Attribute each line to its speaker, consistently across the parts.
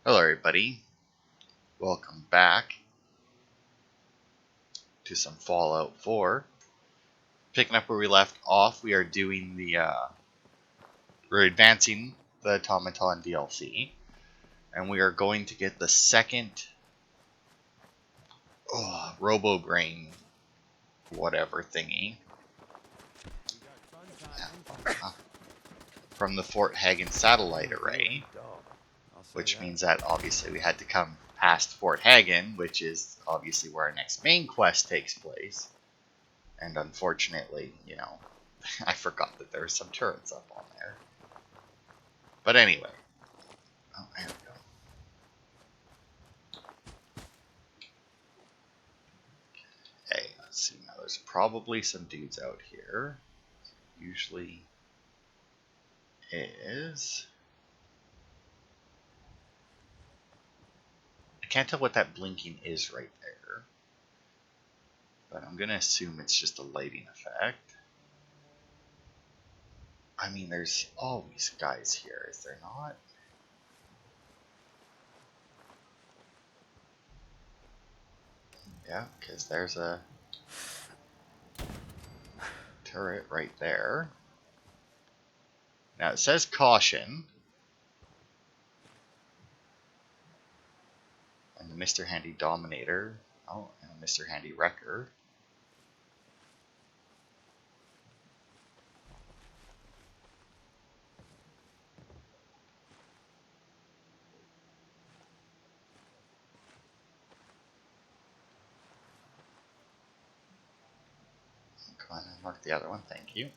Speaker 1: Hello everybody, welcome back to some Fallout 4. Picking up where we left off, we are doing we're advancing the Automaton DLC, and we are going to get the second Robo-Brain whatever thingy from the Fort Hagen satellite array, which means that obviously we had to come past Fort Hagen, which is obviously where our next main quest takes place. And unfortunately, I forgot that there were some turrets up on there. But anyway. Oh, there we go. Okay, let's see. Now there's probably some dudes out here. Usually is. I can't tell what that blinking is right there. But I'm going to assume it's just a lighting effect. I mean, there's always guys here, is there not? Yeah, because there's a turret right there. Now it says caution. And the Mr. Handy Dominator. Oh, and a Mr. Handy Wrecker. Go on and mark the other one, thank you.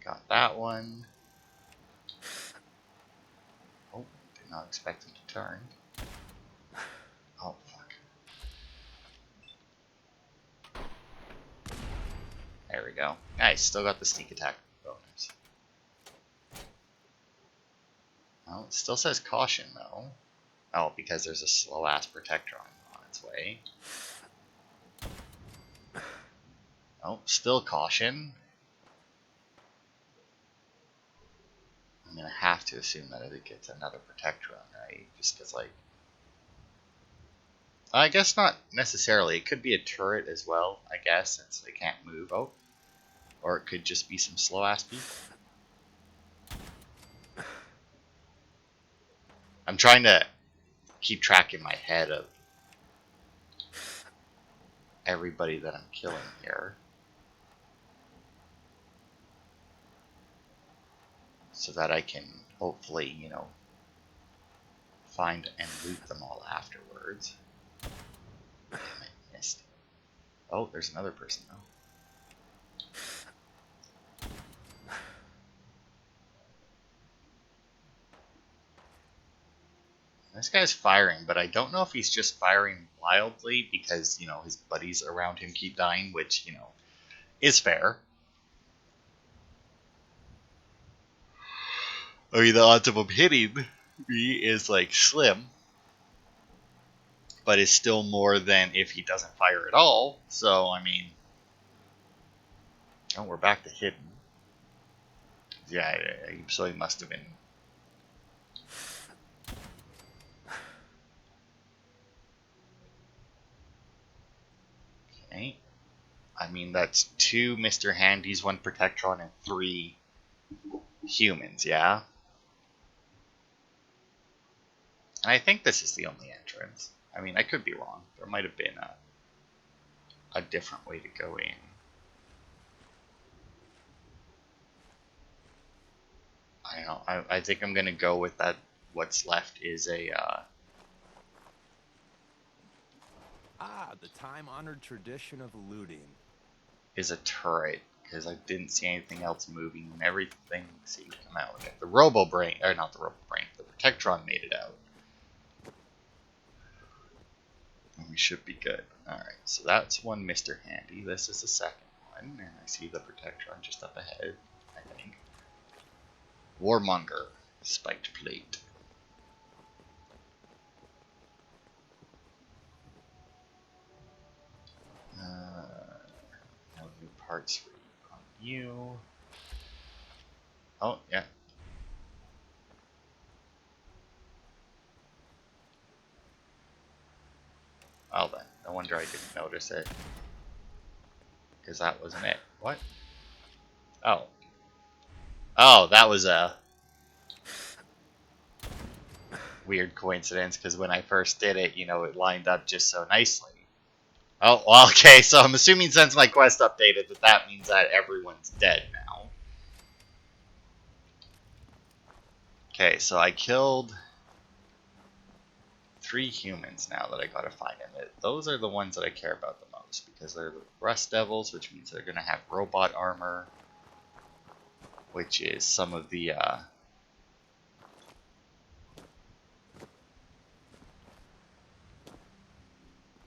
Speaker 1: Got that one. Oh, did not expect him to turn. Oh, fuck. There we go. Nice, still got the sneak attack bonus. Oh, it still says caution, though. Oh, because there's a slow-ass Protectron on its way. Oh, still caution. I'm gonna have to assume that it gets another Protectron, right? Just because, like... I guess not necessarily. It could be a turret as well, I guess, since they can't move. Oh. Or it could just be some slow-ass people. I'm trying to keep track in my head of everybody that I'm killing here. So that I can hopefully, find and loot them all afterwards. Damn it, missed. Oh, there's another person though. This guy's firing, but I don't know if he's just firing wildly because, his buddies around him keep dying, which, is fair. I mean, the odds of him hitting me is, like, slim. But is still more than if he doesn't fire at all. So, I mean... Oh, we're back to hidden. Yeah, so he must have been... Okay. I mean, that's 2 Mr. Handys, 1 Protectron, and 3 humans, yeah? And I think this is the only entrance. I mean, I could be wrong. There might have been a different way to go in. I don't know. I think I'm going to go with that. What's left is a...
Speaker 2: the time-honored tradition of looting.
Speaker 1: Is a turret. Because I didn't see anything else moving. And everything seemed to come out. Okay, the Robo-Brain... Or not the Robo-Brain. The Protectron made it out. And we should be good. Alright, so that's one Mr. Handy. This is the second one. And I see the Protectron just up ahead, I think. Warmonger. Spiked plate. No new parts for you on you. Oh, yeah. Well then, no wonder I didn't notice it. Because that wasn't it. What? Oh. Oh, that was a weird coincidence, because when I first did it, it lined up just so nicely. Oh, well, okay, so I'm assuming since my quest updated that means that everyone's dead now. Okay, so I killed 3 humans now that I gotta find them. Those are the ones that I care about the most, because they're the Rust Devils, which means they're gonna have robot armor, which is some of the,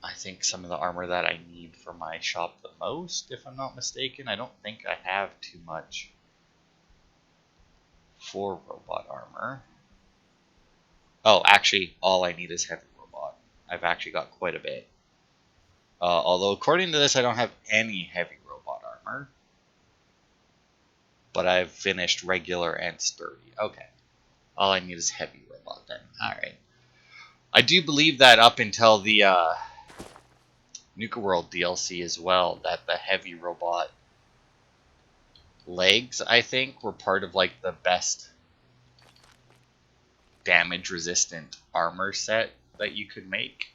Speaker 1: I think some of the armor that I need for my shop the most, if I'm not mistaken. I don't think I have too much for robot armor. Oh, actually, all I need is heavy robot. I've actually got quite a bit. Although, according to this, I don't have any heavy robot armor. But I've finished regular and sturdy. Okay. All I need is heavy robot then. Alright. I do believe that up until the Nuka World DLC as well, that the heavy robot legs, I think, were part of like the best damage resistant armor set that you could make.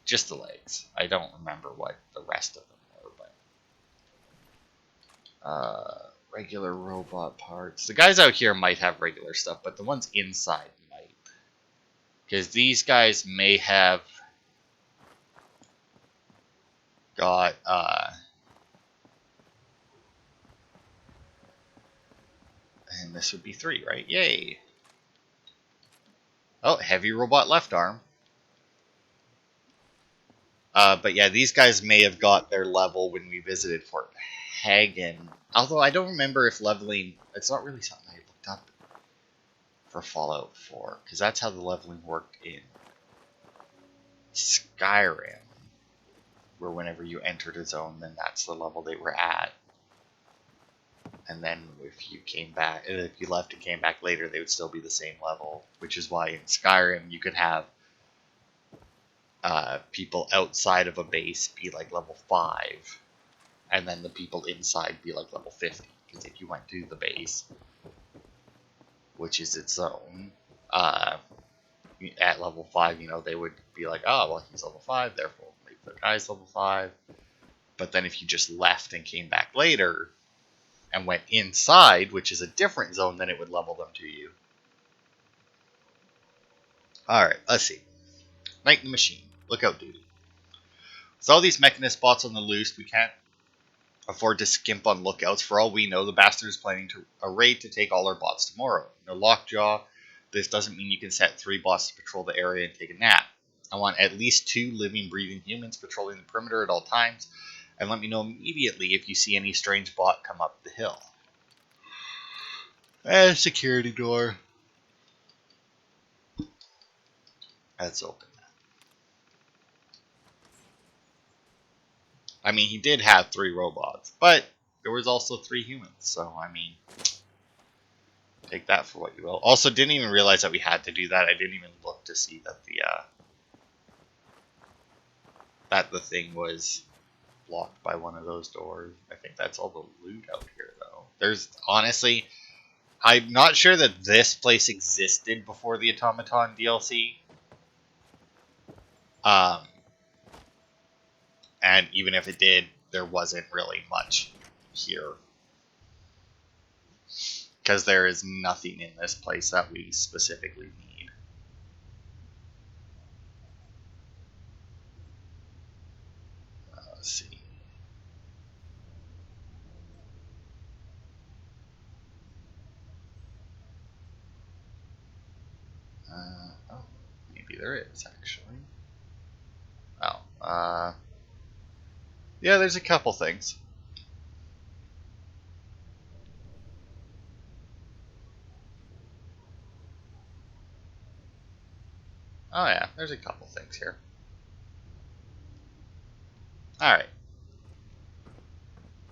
Speaker 1: Just the legs. I don't remember what the rest of them were, but regular robot parts. The guys out here might have regular stuff, but the ones inside might. Because these guys may have got and this would be 3, right? Yay. Oh, heavy robot left arm. But yeah, these guys may have got their level when we visited Fort Hagen. Although I don't remember if leveling... It's not really something I looked up for Fallout 4. Because that's how the leveling worked in Skyrim. Where whenever you entered a zone, then that's the level they were at. And then if you came back... If you left and came back later, they would still be the same level. Which is why in Skyrim you could have... people outside of a base be like level 5, and then the people inside be like level 50. Because if you went to the base, which is its own, at level 5, they would be like, oh, well, he's level 5, therefore make the guy's level 5. But then if you just left and came back later and went inside, which is a different zone, then it would level them to you. Alright, let's see. Night in the Machine. Lookout duty. With all these mechanist bots on the loose, we can't afford to skimp on lookouts. For all we know, the bastard is planning a raid to take all our bots tomorrow. No lockjaw. This doesn't mean you can set 3 bots to patrol the area and take a nap. I want at least 2 living, breathing humans patrolling the perimeter at all times. And let me know immediately if you see any strange bot come up the hill. Security door. Let's open that. I mean, he did have 3 robots, but there was also 3 humans, so, I mean, take that for what you will. Also, didn't even realize that we had to do that. I didn't even look to see that the thing was blocked by one of those doors. I think that's all the loot out here, though. There's, honestly, I'm not sure that this place existed before the Automaton DLC. And even if it did, there wasn't really much here. Because there is nothing in this place that we specifically need. Let's see. Oh, maybe there is, actually. Oh, yeah, there's a couple things. Oh yeah, there's a couple things here. Alright.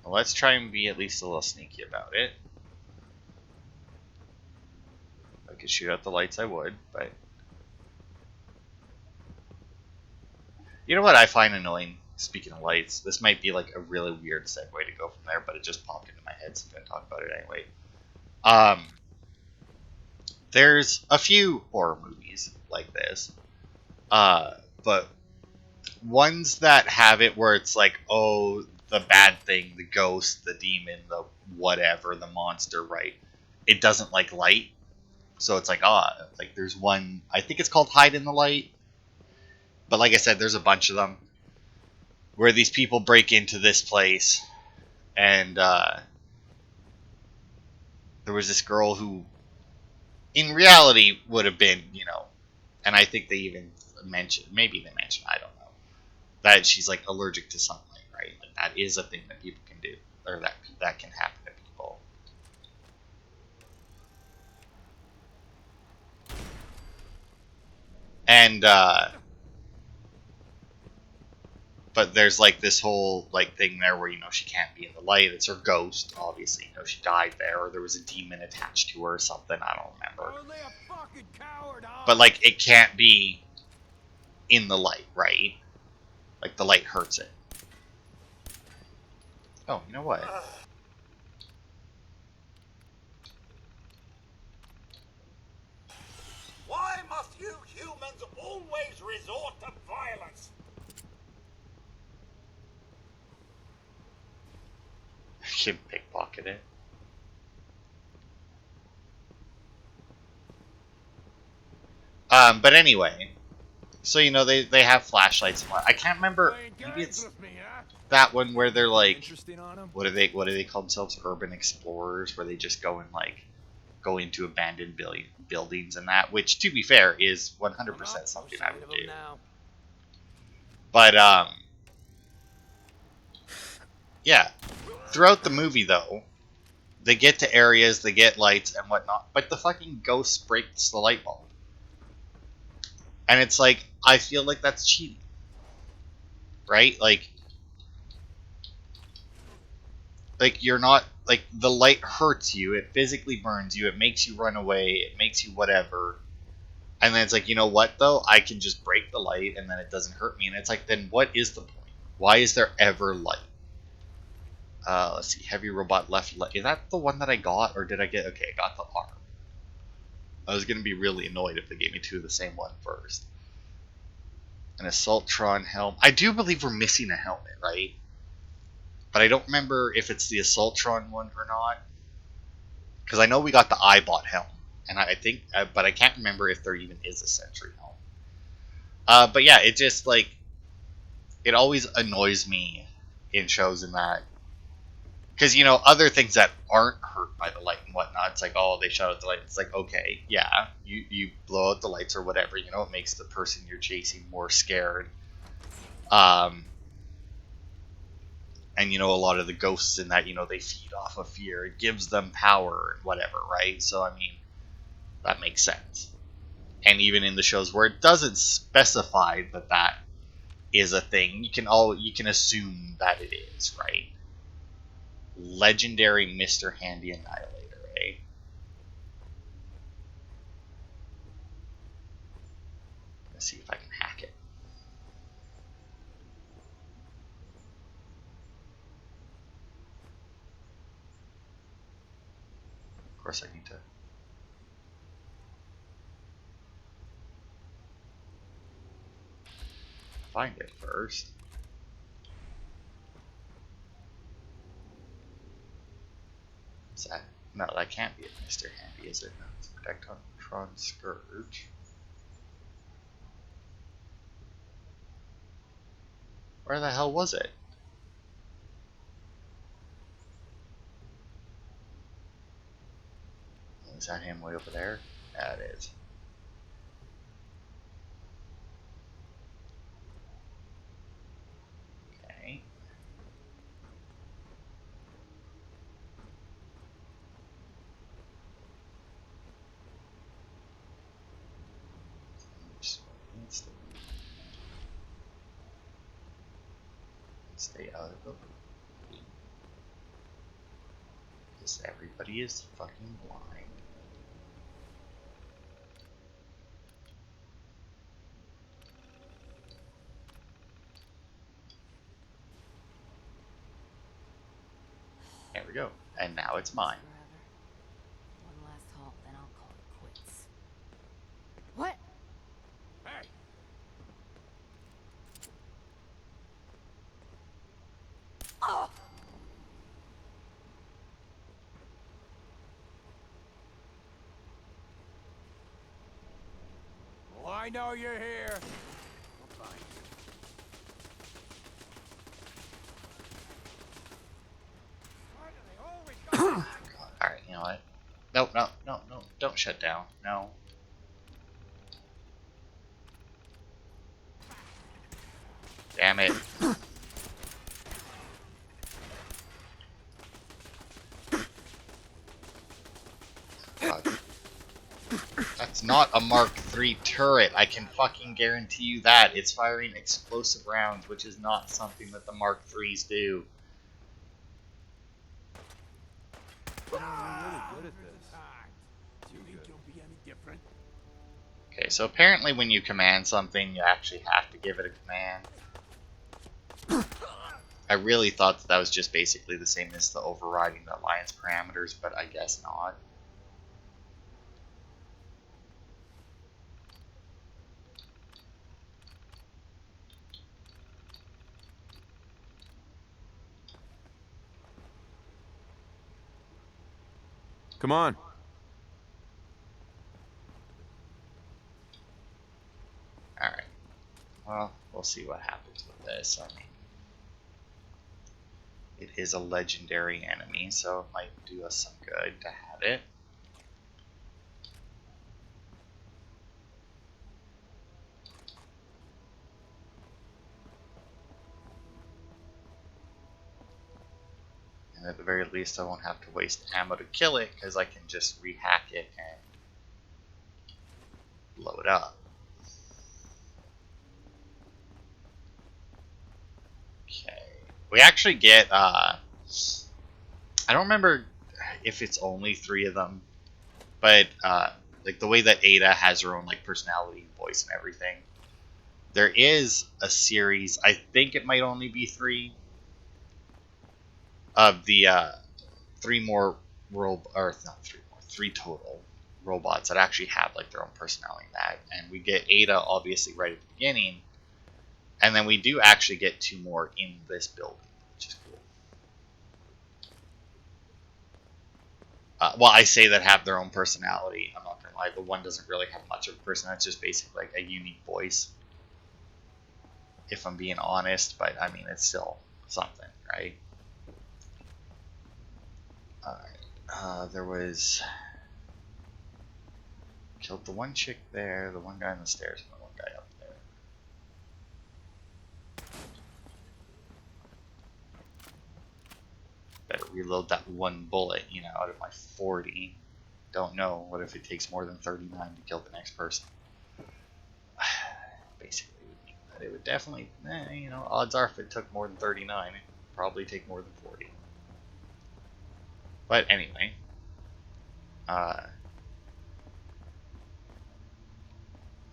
Speaker 1: Well, let's try and be at least a little sneaky about it. could shoot out the lights, I would, but... You know what I find annoying? Speaking of lights, this might be like a really weird segue to go from there, but it just popped into my head, so I'm going to talk about it anyway. There's a few horror movies like this, but ones that have it where it's like, oh, the bad thing, the ghost, the demon, the whatever, the monster, right? It doesn't like light, so it's like, like there's one, I think it's called Hide in the Light, but like I said, there's a bunch of them where these people break into this place, and there was this girl who, in reality, would have been, and I think they even mentioned, I don't know, that she's like allergic to sunlight, right? Like that is a thing that people can do, or that can happen to people. And but there's like this whole like thing there where she can't be in the light. It's her ghost, obviously. She died there, or there was a demon attached to her or something. I don't remember.
Speaker 2: Only a fucking coward,
Speaker 1: But like it can't be in the light, right? Like the light hurts it. Oh, you know what?
Speaker 3: Why must you humans always resort to violence?
Speaker 1: I can pickpocket it. But anyway, so they have flashlights and what. I can't remember. Maybe it's that one where they're like, what do they call themselves? Urban explorers, where they just go and like go into abandoned buildings and that. Which, to be fair, is 100% something I would do. But yeah. Throughout the movie, though, they get to areas, they get lights and whatnot, but the fucking ghost breaks the light bulb. And it's like, I feel like that's cheating. Right? Like you're not, like, the light hurts you, it physically burns you, it makes you run away, it makes you whatever. And then it's like, you know what, though? I can just break the light and then it doesn't hurt me. And it's like, then what is the point? Why is there ever light? Let's see, heavy robot left leg. Is that the one that I got, or did I get... Okay, I got the arm. I was going to be really annoyed if they gave me two of the same one first. An Assaultron helm. I do believe we're missing a helmet, right? But I don't remember if it's the Assaultron one or not. Because I know we got the iBot helm. And I think... but I can't remember if there even is a Sentry helm. But yeah, it just, like... It always annoys me in shows in that... Because, other things that aren't hurt by the light and whatnot, it's like, oh, they shut out the light. It's like, okay, yeah, you blow out the lights or whatever, it makes the person you're chasing more scared. And, a lot of the ghosts in that, they feed off of fear. It gives them power and whatever, right? So, I mean, that makes sense. And even in the shows where it doesn't specify that that is a thing, you can assume that it is, right? Legendary Mr. Handy Annihilator, eh? Let's see if I can hack it. Of course I need to... find it first. Is that... No, that can't be a Mr. Handy, is it? No, it's Protectron Scourge. Where the hell was it? Is that him way over there? Yeah, it is. Okay. Stay out of the way. Because everybody is fucking blind. There we go. And now it's mine.
Speaker 4: One last haul, then I'll call it quits. What?
Speaker 2: Hey!
Speaker 4: Oh!
Speaker 2: Well, I know you're here. I'll find you. Why do they always go back?
Speaker 1: Alright, you know what? No, no, no, no. Don't shut down. No. Damn it. God. That's not a Mark III turret. I can fucking guarantee you that. It's firing explosive rounds, which is not something that the Mark IIIs do.
Speaker 2: You're really good at this. Do you think you'll be any different?
Speaker 1: Okay, so apparently when you command something, you actually have to give it a command. I really thought that was just basically the same as the overriding the alliance parameters, but I guess not.
Speaker 2: Come on.
Speaker 1: Alright. Well, we'll see what happens with this. I mean, it is a legendary enemy, so it might do us some good to have it. And at the very least, I won't have to waste ammo to kill it, because I can just rehack it and blow it up. Okay. We actually get, I don't remember if it's only 3 of them, but, like, the way that Ada has her own, like, personality and voice and everything, there is a series, I think it might only be 3, of the, 3 more or not 3 more, 3 total robots that actually have, like, their own personality in that, and we get Ada, obviously, right at the beginning, and then we do actually get 2 more in this building, which is cool. Well, I say that have their own personality. I'm not gonna lie, the one doesn't really have much of a personality. It's just basically like a unique voice, if I'm being honest. But I mean, it's still something, right? Alright. There was... Killed the one chick there, the one guy on the stairs, and the one guy up there. Better reload that one bullet, you know, out of my 40. Don't know. What if it takes more than 39 to kill the next person? Basically, it would mean that it would definitely, you know, odds are if it took more than 39, it would probably take more than 40. But anyway,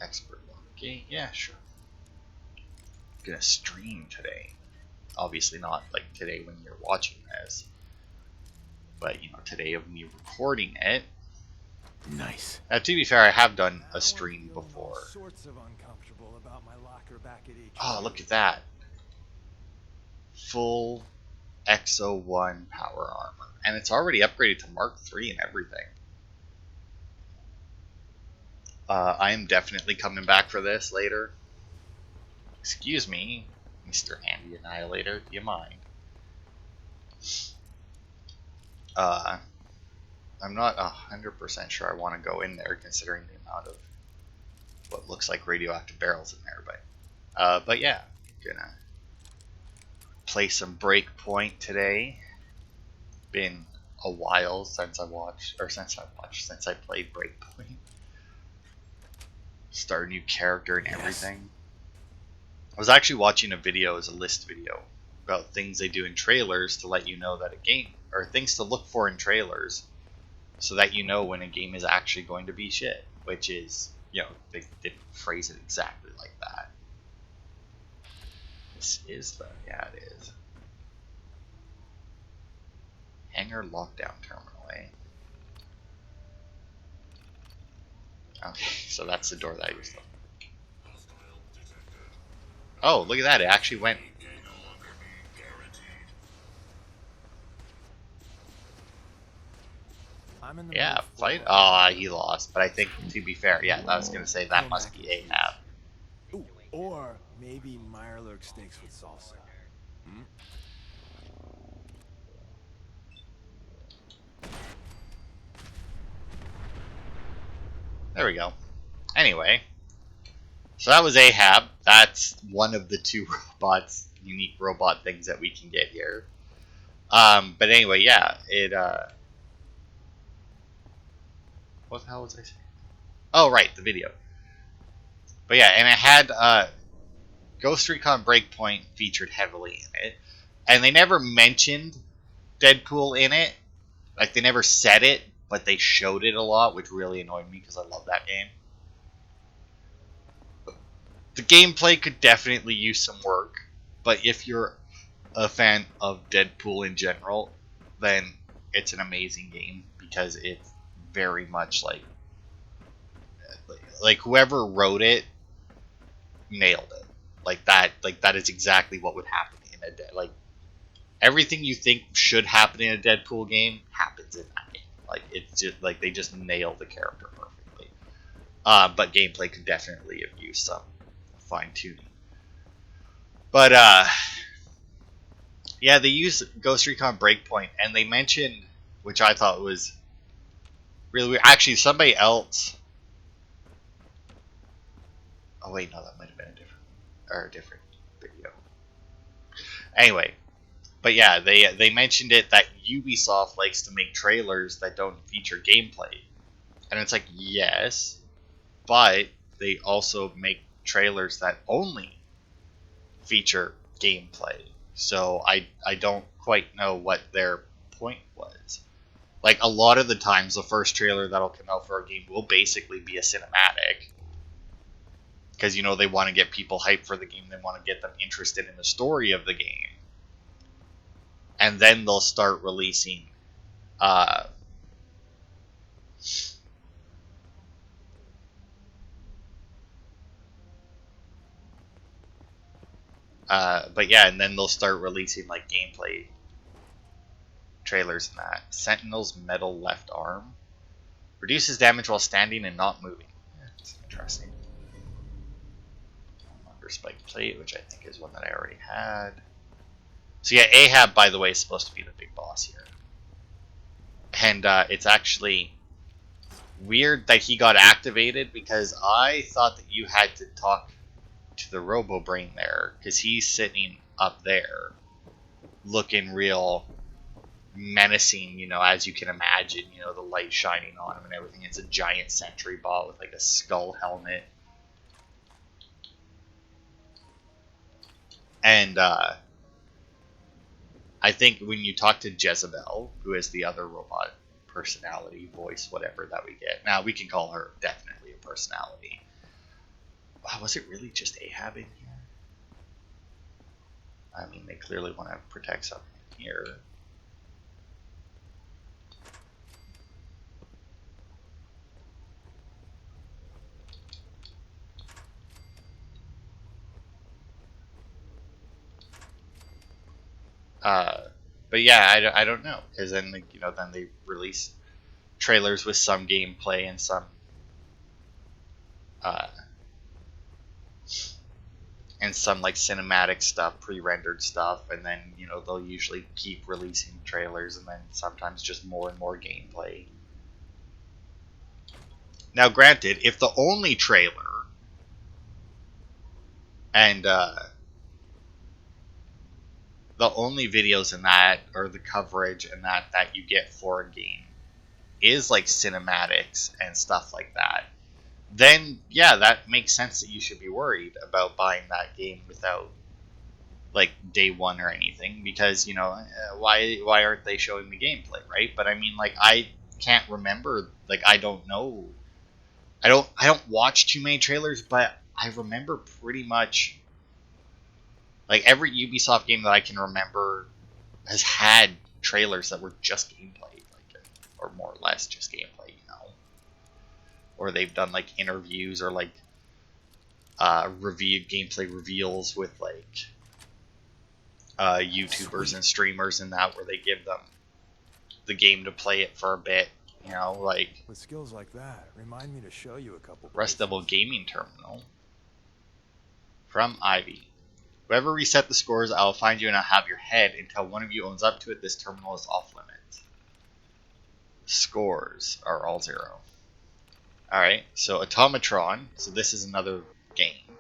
Speaker 1: expert lock. Okay, yeah, sure. Gonna stream today. Obviously not like today when you're watching this, but you know, today of me recording it.
Speaker 2: Nice.
Speaker 1: Now, to be fair, I have done a stream before.
Speaker 2: Sorts of uncomfortable about my locker back at HQ.
Speaker 1: Oh, look at that. Full Exo 1 power armor. And it's already upgraded to Mark III and everything. I am definitely coming back for this later. Excuse me, Mr. Handy Annihilator, do you mind? I'm not 100% sure I want to go in there, considering the amount of what looks like radioactive barrels in there. But yeah, gonna play some Breakpoint today. Been a while since I played Breakpoint. Start a new character and everything. I was actually watching a video as a list video about things they do in trailers to let you know that a game, or things to look for in trailers so that you know when a game is actually going to be shit, which is, you know, they didn't phrase it exactly like that. This is the, yeah, it is. Hangar lockdown terminal, eh? Okay, so that's the door that I used. Oh, look at that! It actually went.
Speaker 2: I'm in the
Speaker 1: Yeah,
Speaker 2: mood
Speaker 1: fight.
Speaker 2: for-
Speaker 1: Ah, he lost. But I think, to be fair, yeah, I was gonna say that must be Ahab.
Speaker 2: Ooh, or maybe Mirelurk steaks with salsa. Hmm?
Speaker 1: There we go. Anyway, so that was Ahab. That's one of the two robots, unique robot things that we can get here. But anyway, yeah, it. What the hell was I saying? Oh, right, the video. But yeah, and it had Ghost Recon Breakpoint featured heavily in it, and they never mentioned Deadpool in it. Like they never said it, but they showed it a lot, which really annoyed me because I love that game. The gameplay could definitely use some work, but if you're a fan of Deadpool in general, then it's an amazing game because it's very much like whoever wrote it nailed it. Like that is exactly what would happen in like everything you think should happen in a Deadpool game happens in that game. Like it's just like they just nail the character perfectly. But gameplay could definitely have used some fine tuning. But yeah, they use Ghost Recon Breakpoint, and they mentioned, which I thought was really weird. Actually, somebody else. Oh wait, no, that might have been a different video. Anyway, but yeah, they mentioned it that Ubisoft likes to make trailers that don't feature gameplay, and it's like yes, but they also make trailers that only feature gameplay. So I don't quite know what their point was. Like a lot of the times, the first trailer that'll come out for a game will basically be a cinematic, because you know they want to get people hyped for the game, they want to get them interested in the story of the game, and then they'll start releasing but yeah, and then they'll start releasing like gameplay trailers and that. Sentinel's metal left arm reduces damage while standing and not moving. Yeah, that's interesting. Under spike plate, which I think is one that I already had. So yeah, Ahab, by the way, is supposed to be the big boss here, and it's actually weird that he got activated because I thought that you had to talk to the Robo Brain there because he's sitting up there, looking real menacing, you know, as you can imagine, you know, the light shining on him and everything. It's a giant sentry bot with like a skull helmet. And I think when you talk to Jezebel, who is the other robot personality, voice, whatever that we get. Now, we can call her definitely a personality. Wow, was it really just Ahab in here? I mean, they clearly want to protect something here. But yeah, I don't know, because then you know then they release trailers with some gameplay uh, and some like cinematic stuff, pre-rendered stuff, and then you know they'll usually keep releasing trailers, and then sometimes just more and more gameplay. Now, granted, if the only trailer and the only videos in that or the coverage and that you get for a game is like cinematics and stuff like that, then yeah, that makes sense that you should be worried about buying that game without like day one or anything, because you know why aren't they showing the gameplay, right? But I mean, like I can't remember, like I don't know, I don't watch too many trailers, but I remember pretty much like every Ubisoft game that I can remember has had trailers that were just gameplay, like, or more or less just gameplay, you know. Or they've done like interviews or like gameplay reveals with like YouTubers and streamers and that, where they give them the game to play it for a bit, you know, like
Speaker 2: With skills like that, remind me to show you a couple
Speaker 1: Rest
Speaker 2: places.
Speaker 1: Level Gaming Terminal from Ivy. Whoever reset the scores, I'll find you and I'll have your head until one of you owns up to it. This terminal is off limits. Scores are all 0. Alright, so Automatron. So this is another game.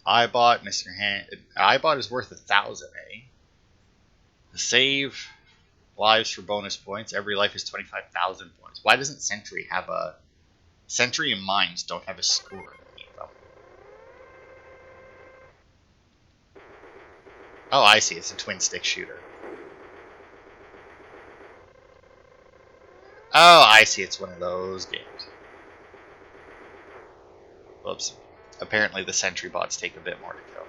Speaker 1: iBot, Mr. Hand. iBot is worth 1,000, eh? Save lives for bonus points. Every life is 25,000 points. Why doesn't Sentry have a... Sentry and Mines don't have a score underneath them. Oh, I see. It's a twin stick shooter. Oh, I see. It's one of those games. Whoops. Apparently the Sentry bots take a bit more to kill.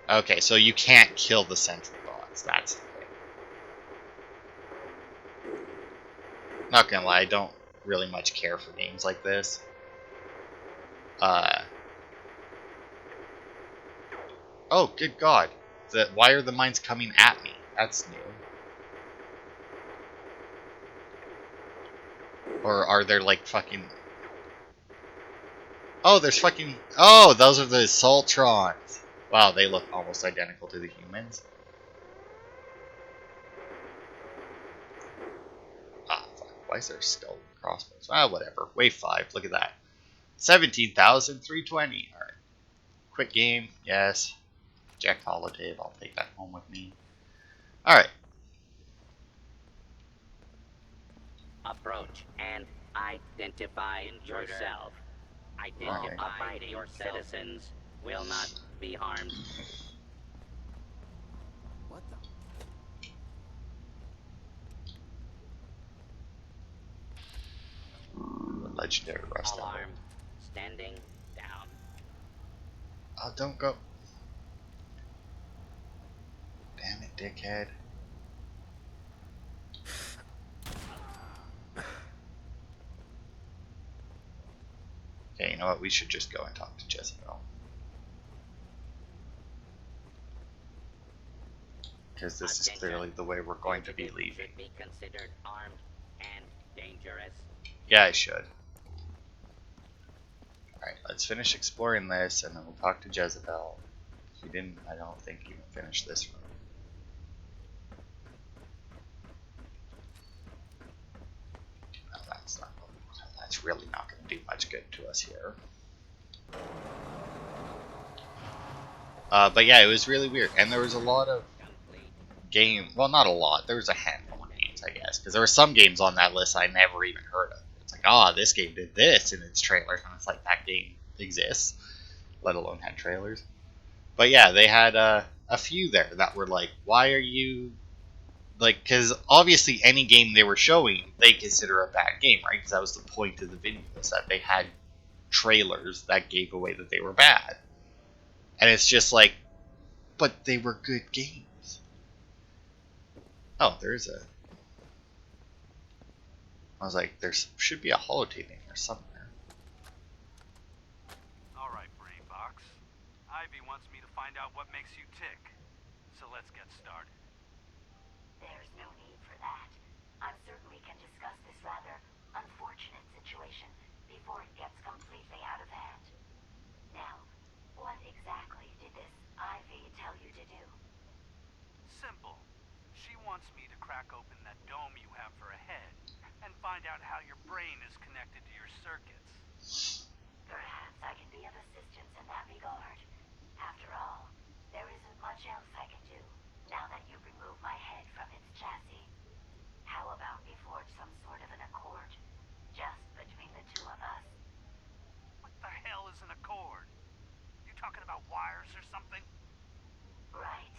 Speaker 1: Okay, so you can't kill the Sentry bots. That's the thing. Not gonna lie, I don't really much care for games like this. Oh, good God. Why are the mines coming at me? That's new. Or are there like fucking... Oh, there's fucking... Oh, those are the Assaultrons. Wow, they look almost identical to the humans. Ah, fuck. Why is there still crossbows? Ah, whatever. Wave 5. Look at that. 17,320. Alright. Quick game. Yes. Jack Holotape. I'll take that home with me. Alright.
Speaker 5: Approach and identify yourself. Identify your citizens will not be harmed.
Speaker 2: What the?
Speaker 1: Legendary Rust
Speaker 5: All
Speaker 1: Level.
Speaker 5: armed, standing down.
Speaker 1: Oh, don't go. Damn it, dickhead. Okay, you know what? We should just go and talk to Jezebel. Because this is clearly the way we're going to be leaving.
Speaker 5: Should be considered armed and dangerous.
Speaker 1: Yeah, I should. Alright, let's finish exploring this, and then we'll talk to Jezebel. We didn't, I don't think, even finish this room. No, that's really not going to do much good to us here. But yeah, it was really weird, and there was a lot of well, not a lot, there was a handful of games, I guess, because there were some games on that list I never even heard of. It's like, ah, this game did this in its trailer, and it's like, that game exists, let alone had trailers. But yeah, they had a few there that were like, why are you, like, because obviously any game they were showing, they consider a bad game, right? Because that was the point of the video, is that they had trailers that gave away that they were bad. And it's just like, but they were good games. Oh, there's a... I was like, there should be a holotape in here somewhere.
Speaker 6: Alright, Brainbox. Ivy wants me to find out what makes you tick. So let's get started.
Speaker 7: There's no need for that. I certainly can discuss this rather unfortunate situation before it gets completely out of hand. Now, what exactly did this Ivy tell you to do?
Speaker 6: Simple. She wants me to crack open that dome you have for a head and find out how your brain is connected to your circuits.
Speaker 7: Perhaps I can be of assistance in that regard. After all, there isn't much else I can do now that you've removed my head from its chassis. How about we forge some sort of an accord, just between the two of us?
Speaker 6: What the hell is an accord? You talking about wires or something?
Speaker 7: Right.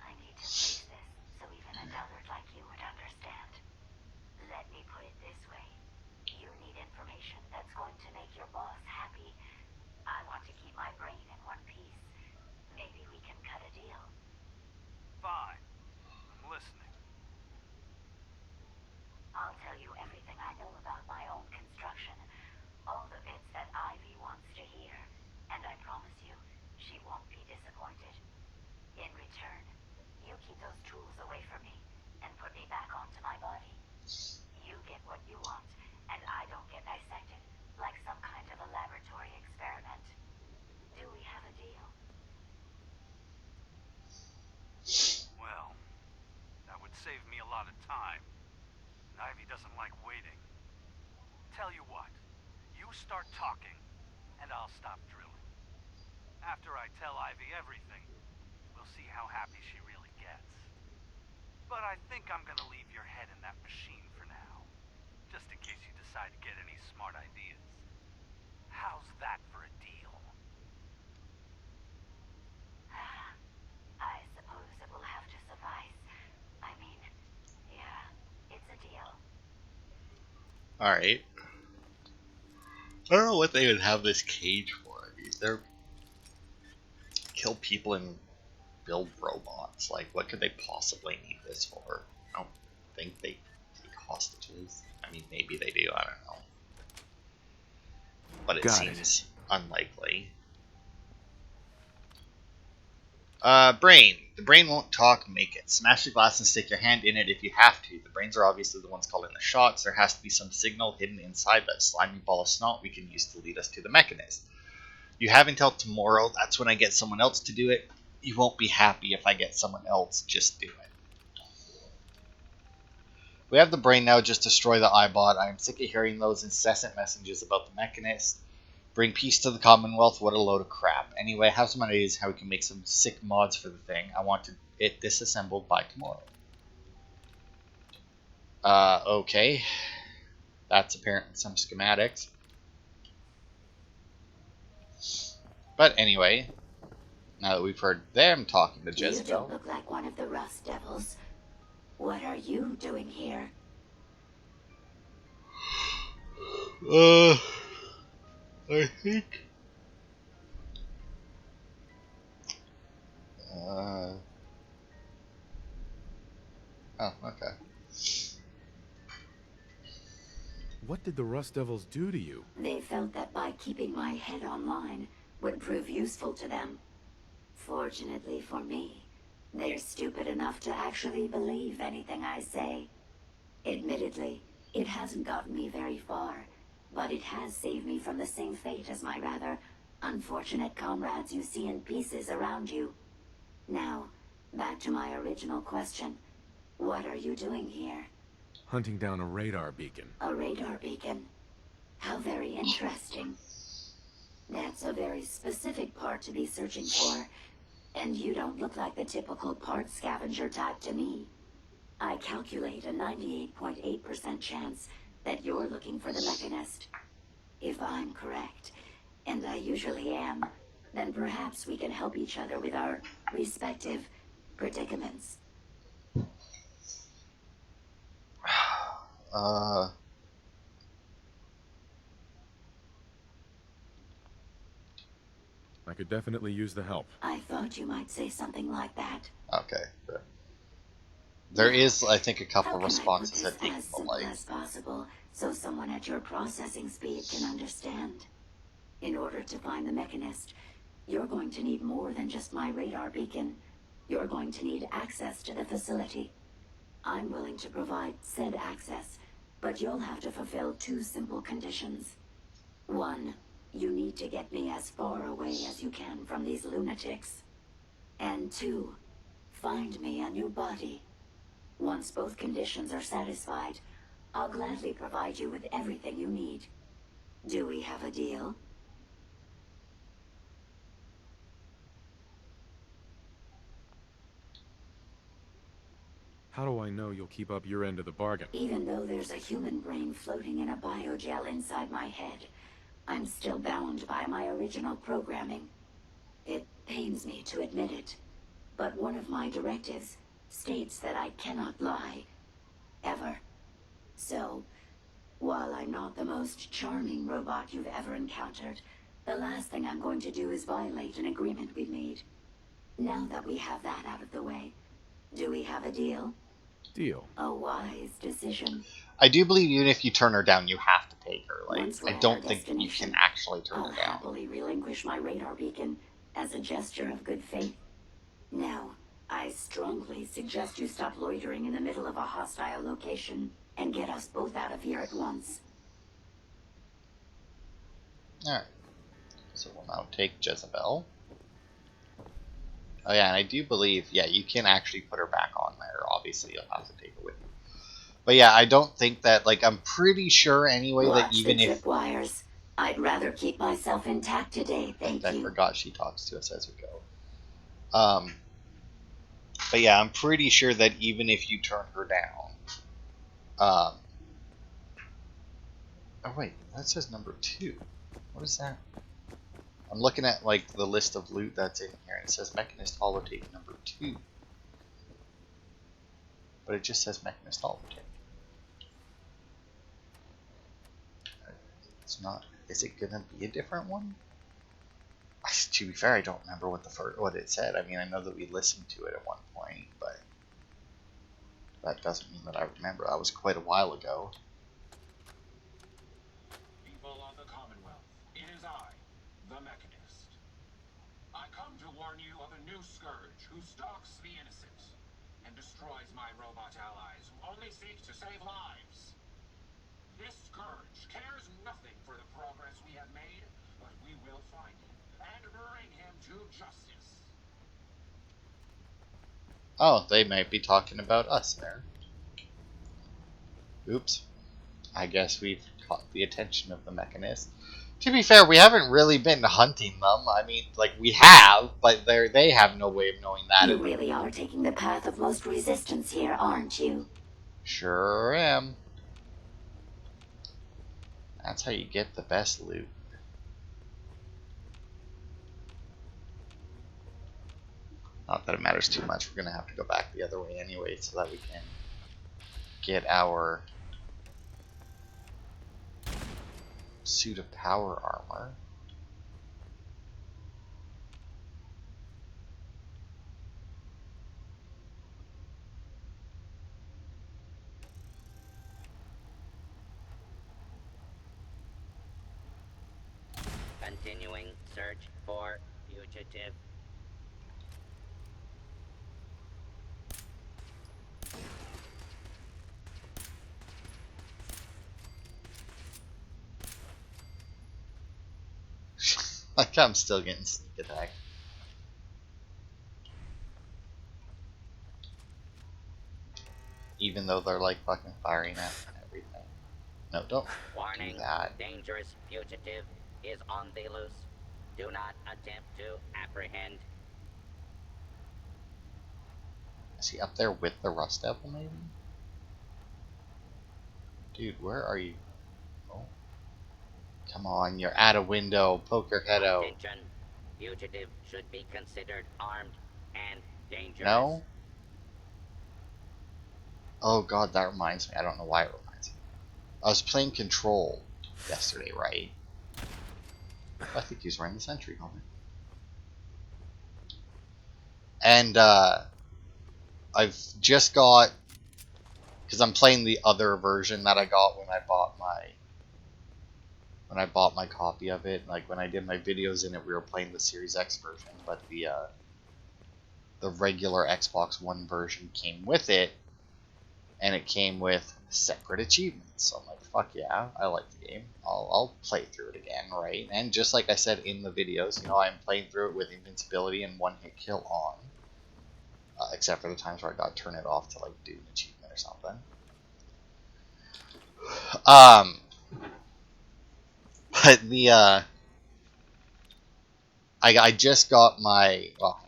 Speaker 7: I need to phrase this so even a dullard like you would understand. Let me put it this way. You
Speaker 6: you what. You start talking, and I'll stop drilling. After I tell Ivy everything, we'll see how happy she really gets. But I think I'm gonna leave your head in that machine for now, just in case you decide to get any smart ideas. How's that for a deal?
Speaker 7: I suppose it will have to suffice. I mean, yeah, it's a deal.
Speaker 1: Alright. I don't know what they would have this cage for. I mean, they're kill people and build robots. Like, what could they possibly need this for? I don't think they take hostages. I mean, maybe they do. I don't know. But it seems unlikely. Brain. The brain won't talk, make it. Smash the glass and stick your hand in it if you have to. The brains are obviously the ones calling the shots. There has to be some signal hidden inside that slimy ball of snot we can use to lead us to the mechanist. You have until tomorrow. That's when I get someone else to do it. You won't be happy if I get someone else. Just do it. We have the brain now. Just destroy the iBot. I am sick of hearing those incessant messages about the mechanist. Bring peace to the Commonwealth. What a load of crap. Anyway, I have some ideas how we can make some sick mods for the thing. I want it disassembled by tomorrow. Okay. That's apparently some schematics. But anyway, now that we've heard them talking to Jezebel.
Speaker 7: You don't look like one of the Rust Devils. What are you doing here?
Speaker 1: I think... oh, okay.
Speaker 2: What did the Rust Devils do to you?
Speaker 7: They felt that by keeping my head online would prove useful to them. Fortunately for me, they're stupid enough to actually believe anything I say. Admittedly, it hasn't gotten me very far, but it has saved me from the same fate as my rather unfortunate comrades you see in pieces around you. Now, back to my original question. What are you doing here?
Speaker 2: Hunting down a radar beacon.
Speaker 7: A radar beacon? How very interesting. That's a very specific part to be searching for, and you don't look like the typical part scavenger type to me. I calculate a 98.8% chance that you're looking for the mechanist. If I'm correct, and I usually am, then perhaps we can help each other with our respective predicaments.
Speaker 2: I could definitely use the help.
Speaker 7: I thought you might say something like that.
Speaker 1: Okay. Good. There is, I think, a couple
Speaker 7: How can
Speaker 1: responses
Speaker 7: I
Speaker 1: that
Speaker 7: put this
Speaker 1: people
Speaker 7: as simple
Speaker 1: like.
Speaker 7: as possible so someone at your processing speed can understand? In order to find the mechanist, you're going to need more than just my radar beacon. You're going to need access to the facility. I'm willing to provide said access, but you'll have to fulfill two simple conditions. One, you need to get me as far away as you can from these lunatics. And two, find me a new body. Once both conditions are satisfied, I'll gladly provide you with everything you need. Do we have a deal?
Speaker 2: How do I know you'll keep up your end of the bargain?
Speaker 7: Even though there's a human brain floating in a biogel inside my head, I'm still bound by my original programming. It pains me to admit it, but one of my directives states that I cannot lie. Ever. So, while I'm not the most charming robot you've ever encountered, the last thing I'm going to do is violate an agreement we've made. Now that we have that out of the way, do we have a deal?
Speaker 2: Deal.
Speaker 7: A wise decision.
Speaker 1: I do believe even if you turn her down, you have to take her. Like,
Speaker 7: Once we're
Speaker 1: I
Speaker 7: at
Speaker 1: don't
Speaker 7: our
Speaker 1: think you
Speaker 7: destination,
Speaker 1: can actually turn
Speaker 7: I'll
Speaker 1: her down.
Speaker 7: happily relinquish my radar beacon as a gesture of good faith. Now, I strongly suggest you stop loitering in the middle of a hostile location and get us both out of here at once.
Speaker 1: Alright. So we'll now take Jezebel. Oh yeah, and I do believe, yeah, you can actually put her back on there. Obviously, you'll have to take her with you. But yeah, I don't think that, like, I'm pretty sure anyway that
Speaker 7: Watch
Speaker 1: even
Speaker 7: the
Speaker 1: if...
Speaker 7: tripwires. I'd rather keep myself intact today, thank
Speaker 1: I
Speaker 7: you.
Speaker 1: forgot she talks to us as we go. But yeah, I'm pretty sure that even if you turn her down... oh wait, that says number 2. What is that? I'm looking at, like, the list of loot that's in here, and it says Mechanist holotape number 2. But it just says Mechanist holotape. It's not... Is it gonna be a different one? To be fair, I don't remember what it said. I mean, I know that we listened to it at one point, but that doesn't mean that I remember. That was quite a while ago.
Speaker 8: People of the Commonwealth, it is I, the Mechanist. I come to warn you of a new scourge who stalks the innocent and destroys my robot allies who only seek to save lives. This scourge cares nothing for the progress we have made, but we will find him and bring him to justice.
Speaker 1: Oh, they might be talking about us there. Oops. I guess we've caught the attention of the Mechanist. To be fair, we haven't really been hunting them. I mean, like, we have, but they have no way of knowing that.
Speaker 7: You really are taking the path of most resistance here, aren't you?
Speaker 1: Sure am. That's how you get the best loot. Not that it matters too much. We're going to have to go back the other way anyway so that we can get our suit of power armor.
Speaker 5: Continuing search for fugitive.
Speaker 1: Like, I'm still getting sneak attack. Even though they're like fucking firing at everything. No, don't
Speaker 5: Warning,
Speaker 1: do that.
Speaker 5: dangerous fugitive is on the loose. Do not attempt to apprehend.
Speaker 1: Is he up there with the Rust Devil, maybe? Dude, where are you? Oh. Come on, you're at a window. Poke your head out.
Speaker 5: Attention, fugitive should be considered armed and dangerous.
Speaker 1: No? Oh god, that reminds me. I don't know why it reminds me. I was playing Control yesterday, right? I think he was wearing the sentry helmet. And I've just got, because I'm playing the other version that I got when I bought my copy of it. Like when I did my videos in it, we were playing the Series X version, but the regular Xbox One version came with it, and it came with separate achievements. So I'm like, fuck yeah, I like the game. I'll play through it again, right? And just like I said in the videos, you know, I'm playing through it with invincibility and one hit kill on. Except for the times where I got to turn it off to like do an achievement or something. But the I just got my. Well,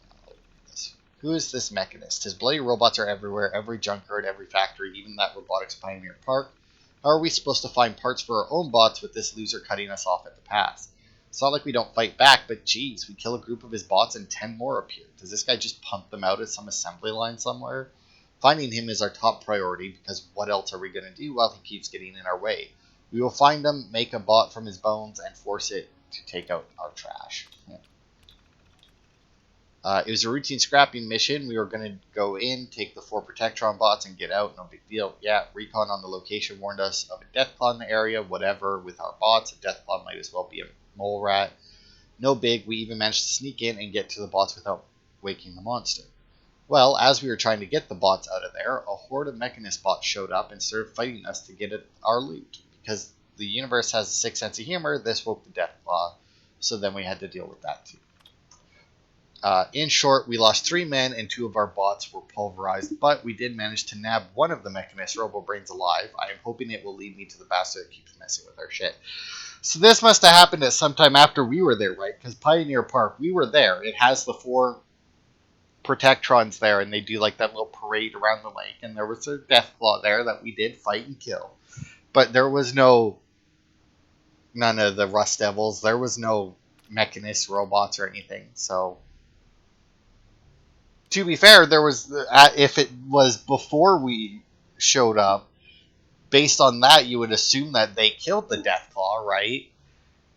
Speaker 1: who is this Mechanist? His bloody robots are everywhere, every junkyard, every factory, even that robotics pioneer park. How are we supposed to find parts for our own bots with this loser cutting us off at the pass? It's not like we don't fight back, but geez, we kill a group of his bots and 10 more appear. Does this guy just pump them out at some assembly line somewhere? Finding him is our top priority, because what else are we going to do while he keeps getting in our way? We will find him, make a bot from his bones, and force it to take out our trash. It was a routine scrapping mission. We were going to go in, take the 4 Protectron bots, and get out. No big deal. Yeah, recon on the location warned us of a Deathclaw in the area. Whatever, with our bots, a Deathclaw might as well be a mole rat. No big. We even managed to sneak in and get to the bots without waking the monster. Well, as we were trying to get the bots out of there, a horde of Mechanist bots showed up and started fighting us to get at our loot. Because the universe has a sick sense of humor, this woke the Deathclaw. So then we had to deal with that too. In short, we lost 3 men and 2 of our bots were pulverized, but we did manage to nab one of the mechanist robo-brains alive. I am hoping it will lead me to the bastard that keeps messing with our shit. So this must have happened at some time after we were there, right? Because Pioneer Park, we were there. It has the 4 Protectrons there, and they do like that little parade around the lake, and there was a Deathclaw there that we did fight and kill. But there was none of the Rust Devils. There was no mechanist robots or anything. So, to be fair, there was if it was before we showed up, based on that, you would assume that they killed the Deathclaw, right?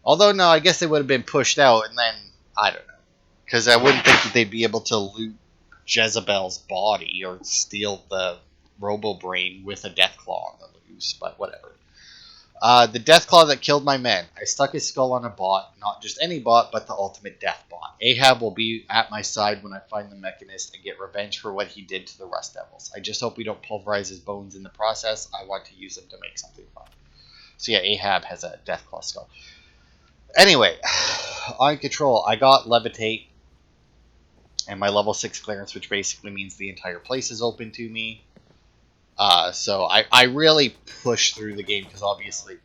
Speaker 1: Although, no, I guess they would have been pushed out, and then, I don't know. Because I wouldn't think that they'd be able to loot Jezebel's body or steal the Robo-Brain with a Deathclaw on the loose, but whatever. The Deathclaw that killed my men. I stuck his skull on a bot, not just any bot, but the ultimate death bot. Ahab will be at my side when I find the Mechanist and get revenge for what he did to the Rust Devils. I just hope we don't pulverize his bones in the process. I want to use them to make something fun. So yeah, Ahab has a Deathclaw skull. Anyway, on control, I got Levitate and my level 6 clearance, which basically means the entire place is open to me. So I really pushed through the game because obviously...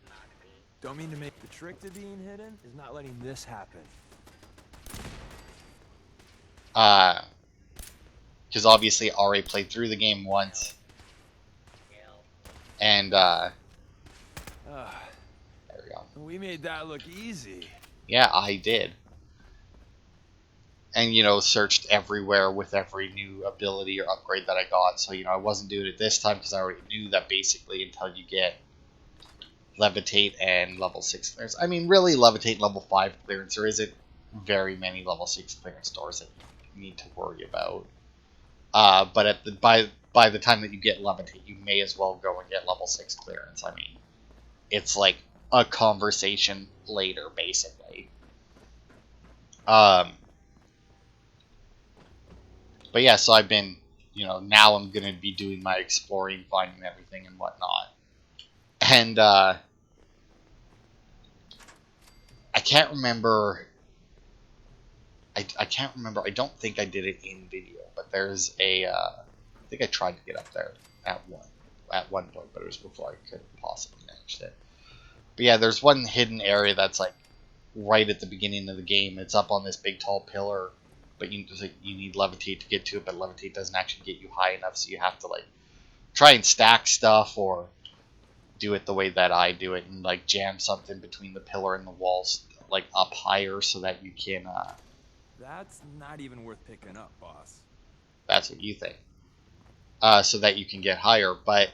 Speaker 2: Don't mean to make the trick to being hidden is not letting this happen.
Speaker 1: Because obviously I already played through the game once. And, there we go.
Speaker 2: We made that look easy.
Speaker 1: Yeah, I did. And, you know, searched everywhere with every new ability or upgrade that I got. So, you know, I wasn't doing it this time because I already knew that basically until you get Levitate and level 6 clearance. I mean, really, Levitate level 5 clearance. There isn't very many level 6 clearance doors that you need to worry about. But by the time that you get Levitate, you may as well go and get level 6 clearance. I mean, it's like a conversation later, basically. But yeah, so I've been, you know, now I'm going to be doing my exploring, finding everything and whatnot. And, I can't remember, I can't remember, I don't think I did it in video, but there's a, I think I tried to get up there at one point, but it was before I could have possibly managed it. But yeah, there's one hidden area that's like right at the beginning of the game. It's up on this big tall pillar, but you need Levitate to get to it, but Levitate doesn't actually get you high enough, so you have to like try and stack stuff or do it the way that I do it and like jam something between the pillar and the walls like up higher so that you can
Speaker 2: That's not even worth picking up, boss.
Speaker 1: that's what you think. So that you can get higher, but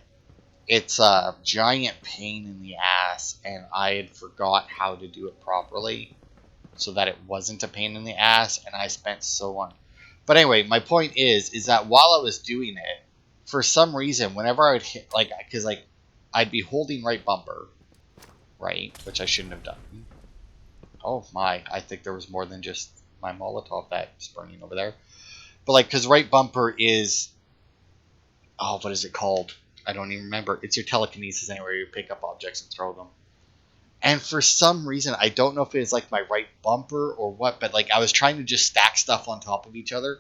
Speaker 1: it's a giant pain in the ass, and I had forgot how to do it properly so that it wasn't a pain in the ass, and I spent so long. But anyway, my point is that while I was doing it, for some reason, whenever I would hit, like, because like I'd be holding right bumper, right, which I shouldn't have done. Oh my, I think there was more than just my Molotov that's burning over there. But like, because right bumper is, oh, what is it called? I don't even remember. It's your telekinesis anywhere. You pick up objects and throw them. And for some reason, I don't know if it's like my right bumper or what, but like I was trying to just stack stuff on top of each other.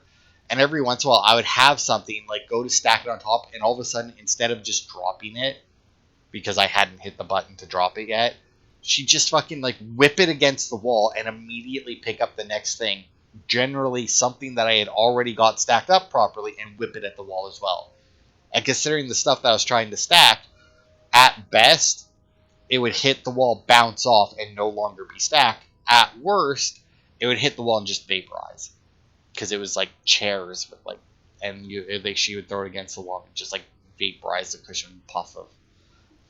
Speaker 1: And every once in a while, I would have something like go to stack it on top, and all of a sudden, instead of just dropping it, because I hadn't hit the button to drop it yet, she'd just fucking like whip it against the wall and immediately pick up the next thing. Generally something that I had already got stacked up properly, and whip it at the wall as well. And considering the stuff that I was trying to stack, at best, it would hit the wall, bounce off, and no longer be stacked. At worst, it would hit the wall and just vaporize. Because it was like chairs, with like, and she would throw it against the wall and just like vaporize the cushion, puff of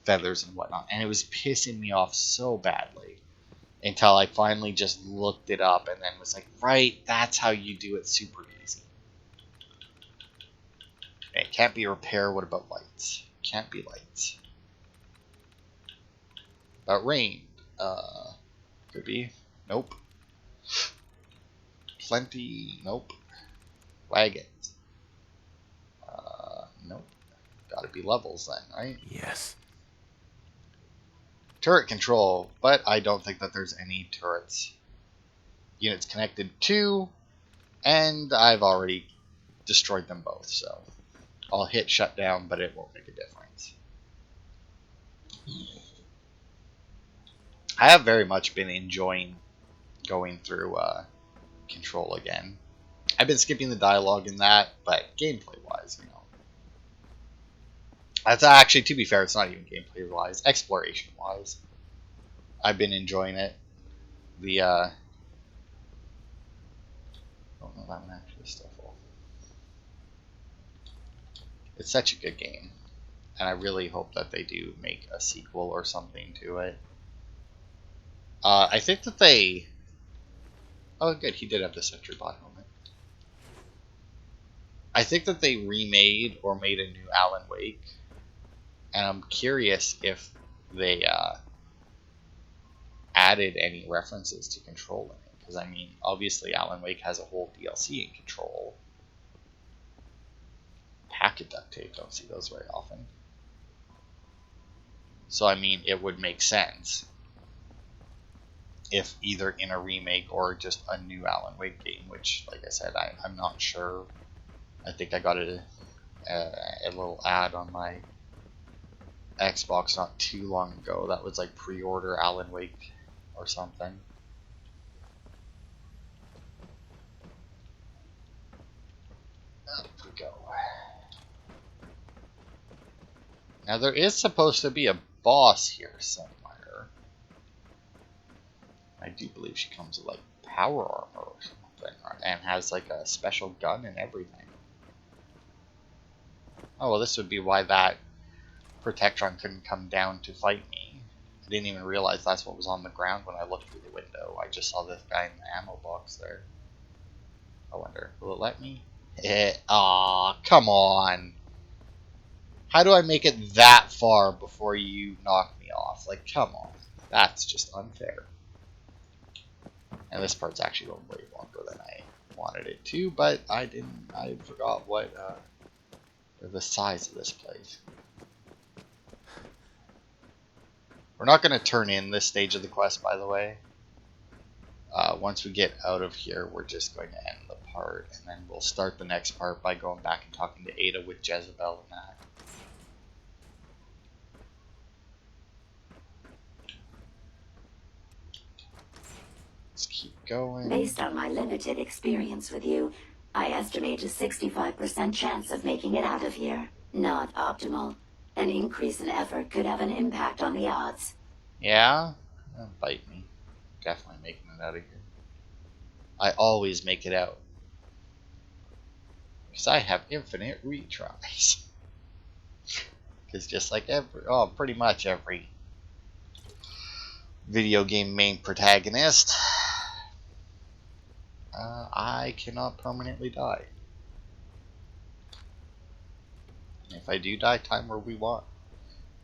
Speaker 1: feathers and whatnot. And it was pissing me off so badly. Until I finally just looked it up and then was like, right, that's how you do it super easy. Okay, can't be repair, what about lights? Can't be lights. About rain. Could be. Nope. Plenty. Nope. Wagons. Nope. Gotta be levels then, right?
Speaker 2: Yes.
Speaker 1: Turret control, but I don't think that there's any turrets. Units connected to. And I've already destroyed them both, so I'll hit shutdown, but it won't make a difference. I have very much been enjoying going through Control again. I've been skipping the dialogue in that, but gameplay-wise, you know. That's actually, to be fair, it's not even gameplay-wise. Exploration-wise, I've been enjoying it. The, oh no, that one actually is still full. It's such a good game, and I really hope that they do make a sequel or something to it. I think that they... Oh, good, he did have the Sentry Bot helmet. I think that they remade or made a new Alan Wake, and I'm curious if they added any references to Control in it. Because, I mean, obviously Alan Wake has a whole DLC in Control. Packet duct tape, don't see those very often. So, I mean, it would make sense if either in a remake or just a new Alan Wake game, which, like I said, I'm not sure. I think I got a little ad on my Xbox not too long ago that was like pre-order Alan Wake or something. Up we go. Now there is supposed to be a boss here somewhere. I do believe she comes with like power armor or something, and has like a special gun and everything. Oh well, this would be why that Protectron couldn't come down to fight me. I didn't even realize that's what was on the ground when I looked through the window. I just saw this guy in the ammo box there. I wonder, will it let me? Aw, come on. How do I make it that far before you knock me off? Like, come on. That's just unfair. And this part's actually going way longer than I wanted it to, but I forgot what, the size of this place. We're not going to turn in this stage of the quest, by the way. Once we get out of here, we're just going to end the part, and then we'll start the next part by going back and talking to Ada with Jezebel and that. Let's keep going.
Speaker 7: Based on my limited experience with you, I estimate a 65% chance of making it out of here. Not optimal. An increase in effort could have an impact on the odds.
Speaker 1: Yeah? Don't bite me. Definitely making it out of here. I always make it out. Because I have infinite retries. Because just like pretty much every video game main protagonist, I cannot permanently die. If I do die, time will rewind.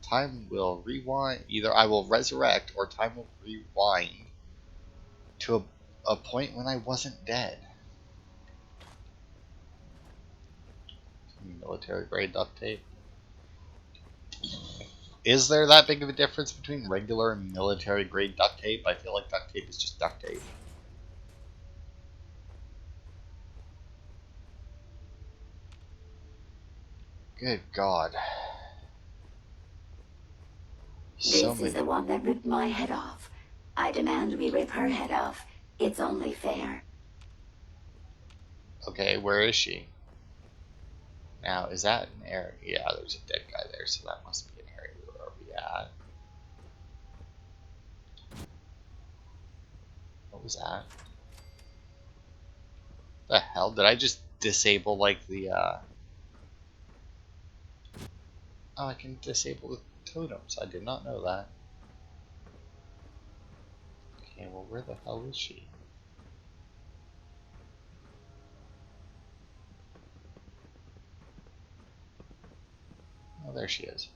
Speaker 1: Time will rewind. Either I will resurrect, or time will rewind to a point when I wasn't dead. Military grade duct tape. Is there that big of a difference between regular and military grade duct tape? I feel like duct tape is just duct tape. Good God.
Speaker 7: This is the one that ripped my head off. I demand we rip her head off. It's only fair.
Speaker 1: Okay, where is she? Now, is that an area? Yeah, there's a dead guy there, so that must be an area where we at. What was that? The hell? Did I just disable, like, the, Oh, I can disable the totems. I did not know that. Okay, well, where the hell is she? Oh, there she is.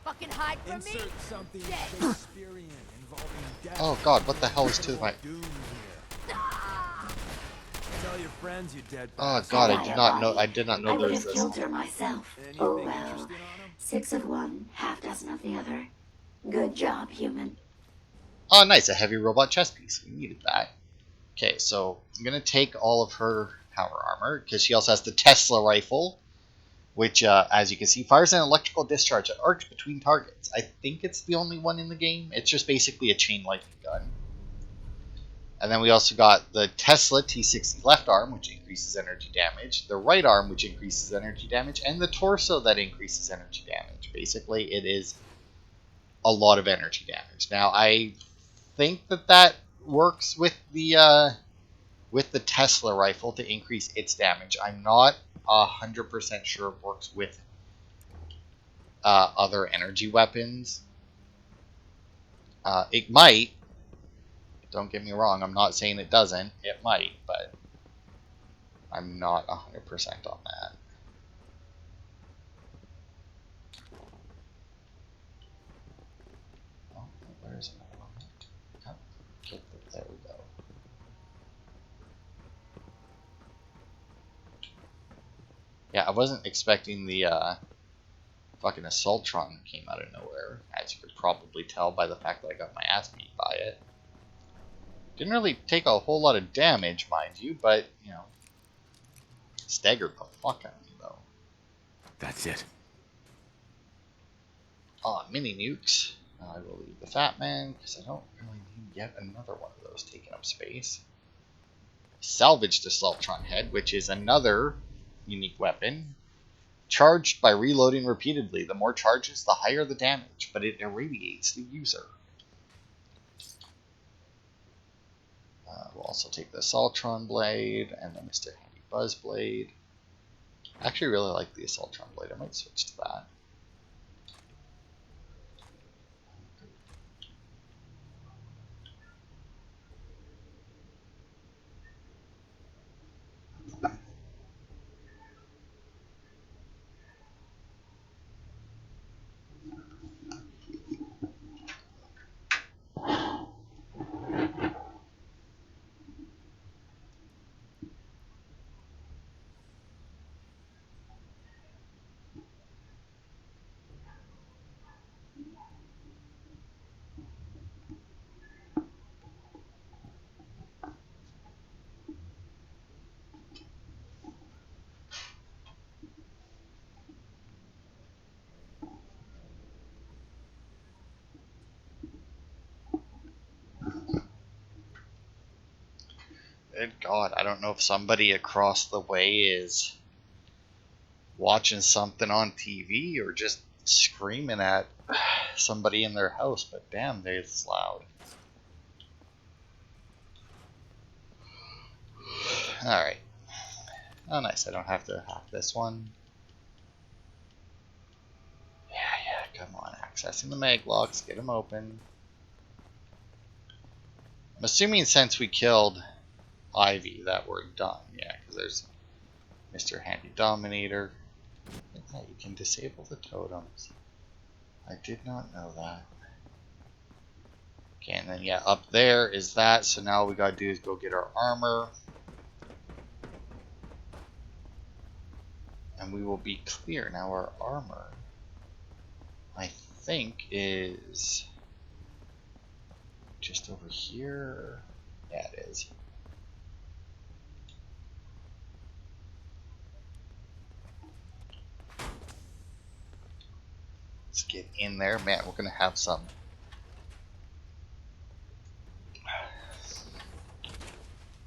Speaker 4: Fucking hide from me!
Speaker 2: Insert something Shakespearean involving death.
Speaker 1: Oh God, what the hell is to my...
Speaker 2: Doom here. friends, you dead
Speaker 1: Oh
Speaker 2: bastard.
Speaker 1: god,
Speaker 7: I
Speaker 1: did not know
Speaker 7: I
Speaker 1: there
Speaker 7: would
Speaker 1: was
Speaker 7: have
Speaker 1: this.
Speaker 7: killed her myself.
Speaker 2: Anything
Speaker 7: Oh well.
Speaker 2: interesting on him?
Speaker 7: 6 of one, half dozen of the other. Good job, human.
Speaker 1: Oh nice, a heavy robot chest piece. We needed that. Okay, so I'm gonna take all of her power armor, because she also has the Tesla rifle, which, as you can see, fires an electrical discharge that arcs between targets. I think it's the only one in the game. It's just basically a chain lightning gun. And then we also got the Tesla T60 left arm, which increases energy damage, the right arm, which increases energy damage, and the torso that increases energy damage. Basically, it is a lot of energy damage. Now, I think that works with the Tesla rifle to increase its damage. I'm not 100% sure it works with other energy weapons. It might. Don't get me wrong. I'm not saying it doesn't. It might, but I'm not 100% on that. Oh, where's another one? Oh, there we go. Yeah, I wasn't expecting the fucking Assaultron that came out of nowhere, as you could probably tell by the fact that I got my ass beat by it. Didn't really take a whole lot of damage, mind you, but, you know, staggered the fuck out of me, though.
Speaker 2: That's it.
Speaker 1: Mini nukes. I will leave the Fat Man, because I don't really need yet another one of those taking up space. Salvaged Assaultron head, which is another unique weapon. Charged by reloading repeatedly. The more charges, the higher the damage, but it irradiates the user. We'll also take the Assaultron blade and the Mr. Handy Buzz blade. I actually really like the Assaultron blade. I might switch to that. Good God, I don't know if somebody across the way is watching something on TV or just screaming at somebody in their house, but damn, it's loud. Alright. Oh, nice, I don't have to hack this one. Yeah, come on, accessing the mag locks, get them open. I'm assuming since we killed Ivy that we're done, yeah, because there's Mr. Handy Dominator. Yeah, you can disable the totems. I did not know that. Okay, and then yeah, up there is that, so now all we gotta do is go get our armor. And we will be clear. Now our armor, I think, is just over here. Yeah, it is. Let's get in there. Man, we're gonna have some.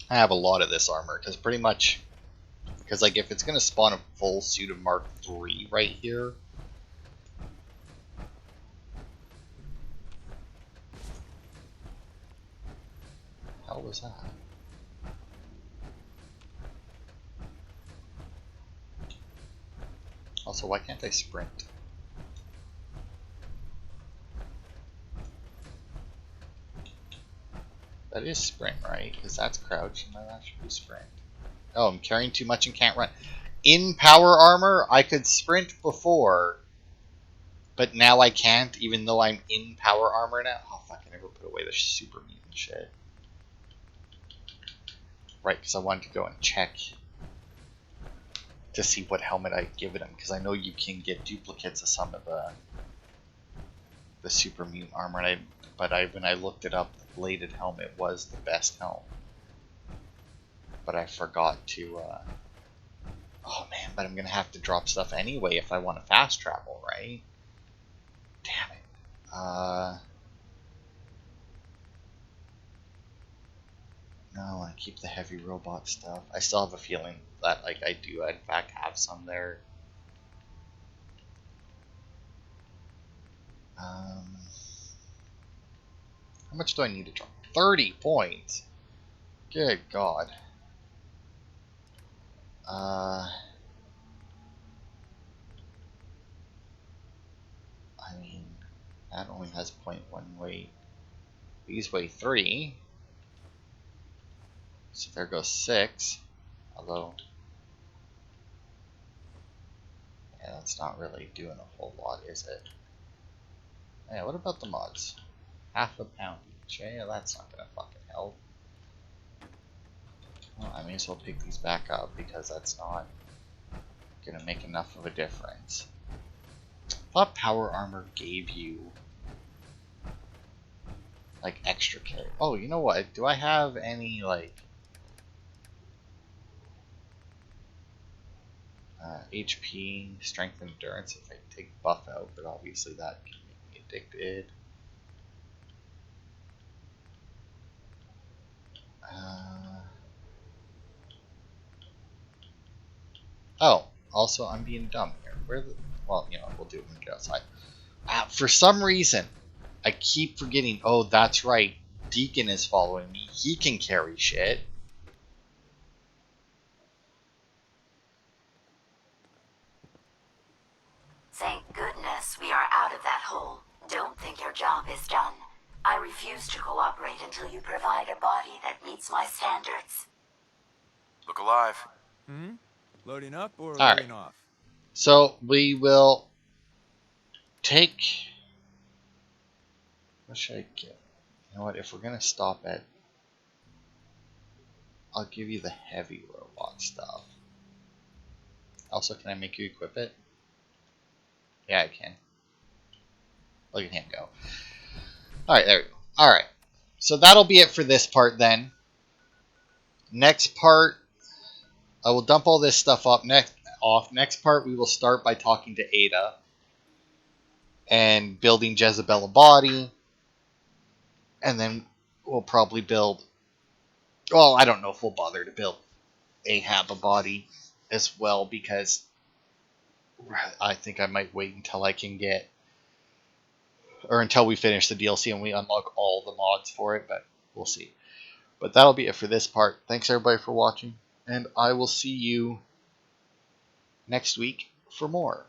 Speaker 1: I have a lot of this armor, because pretty much, because like if it's gonna spawn a full suit of Mark III right here, how was that? Also, why can't I sprint? That is sprint, right? Because that's crouch, and that should be sprint. Oh, I'm carrying too much and can't run. In power armor, I could sprint before, but now I can't, even though I'm in power armor now. Oh, fuck, I never put away the super mutant shit. Right, because I wanted to go and check to see what helmet I'd given him, because I know you can get duplicates of some of the super mutant armor, and when I looked it up, the bladed helmet was the best helmet. But I forgot to, oh man, but I'm gonna have to drop stuff anyway if I want to fast travel, right? Damn it. No, I want to keep the heavy robot stuff. I still have a feeling that, like, I do in fact have some there. How much do I need to drop? 30 points! Good God. I mean, that only has 0.1 weight. These weigh 3. So there goes 6. Although, yeah, that's not really doing a whole lot, is it? Hey, what about the mods? Half a pound each. Yeah, that's not gonna fucking help. Well, I may as well pick these back up because that's not gonna make enough of a difference. I thought power armor gave you like extra carry. Oh, you know what? Do I have any like HP, strength, and endurance if I take buff out? But obviously that can make me addicted. Oh, also I'm being dumb here. Well, you know, we'll do it when we get outside. For some reason, I keep forgetting. Oh, that's right. Deacon is following me. He can carry shit.
Speaker 7: Thank goodness we are out of that hole. Don't think your job is done. I refuse to cooperate until you provide a body that meets my standards.
Speaker 2: Look alive. Hmm? Loading up or
Speaker 1: All
Speaker 2: loading
Speaker 1: right.
Speaker 2: off?
Speaker 1: So we will take. What should I get? You know what? If we're gonna stop at, I'll give you the heavy robot stuff. Also, can I make you equip it? Yeah, I can. Look at him go. Alright, there we go. Alright. So that'll be it for this part then. Next part, I will dump all this stuff off. Next part, we will start by talking to Ada and building Jezebel a body. And then we'll probably build. Well, I don't know if we'll bother to build Ahab a body as well, because I think I might wait until I can get, or until we finish the DLC and we unlock all the mods for it, but we'll see. But that'll be it for this part. Thanks everybody for watching, and I will see you next week for more.